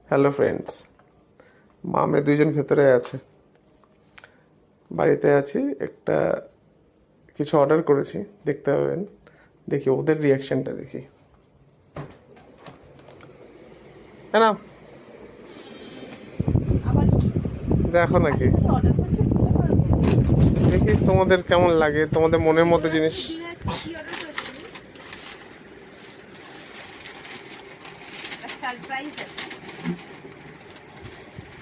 Hello friends, মা মেয়ে দুইজন ভেতরে আছে। বাড়িতে আছি, একটা কিছু অর্ডার করেছি, দেখতে পাবেন। দেখি ওদের রিয়াকশনটা দেখি। হ্যাঁ না, আবার দেখো নাকি, অর্ডার করছে খুলে পারবো। দেখি তোমাদের কেমন লাগে, তোমাদের মনের মতো জিনিস। শিবরাত্রির দিনে আজকে কি অর্ডার করেছিস? একটা সারপ্রাইজ আছে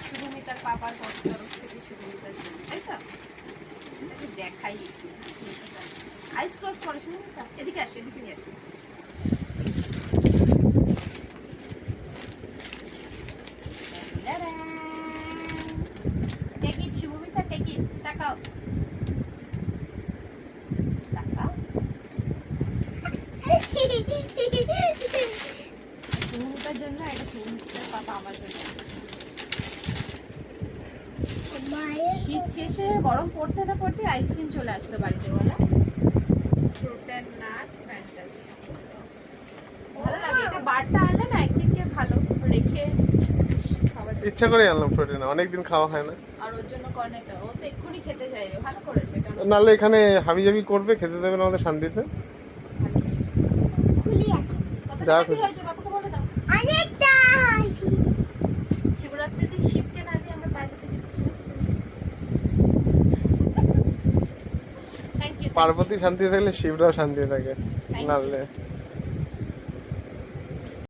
শুভমিতার পাপার তরফ থেকে শুভমিতার জন্য, তাই তো? এটাকে দেখাই একটু। আইস ক্লোজ করো শুভমিতা, এদিকে আসো, এদিকে নিয়ে আসো। Take it Shubhamita, take it. তাকাও তাকাও। শুভমিতার জন্য, এটা শুভমিতার পাপা আমার জন্য। শীত শেষে গরম পড়তে না পড়তে আইসক্রিম চলে আসলো বাড়িতে, বলা ফ্রুট অ্যান্ড নাট ফ্যান্টাসি। ভালো লাগে এটা, বারটা আনলে না একদিনকে ভালো রেখে খাবার। ইচ্ছা করে আনলাম প্রোটিন, অনেকদিন খাওয়া হয় না। আর ওর জন্য কর্নেটা ও তো এক্ষুনি খেতে চাইবে, ভালো করেছে। কারণ নাহলে এখানে হাবিজাবি করবে, খেতে দেবে না আমাদের শান্তিতে। কতটা যা হ্যাপি খুশি। হয়েছে বাবাকে বলে দাও। শিবরাত্রির দিন শিবকে না দিয়ে আমরা পার্বতীকে দিচ্ছি। Thank you. পার্বতী শান্তিতে থাকলে শিবরাও শান্তিতে থাকে, Thank you. নাহলে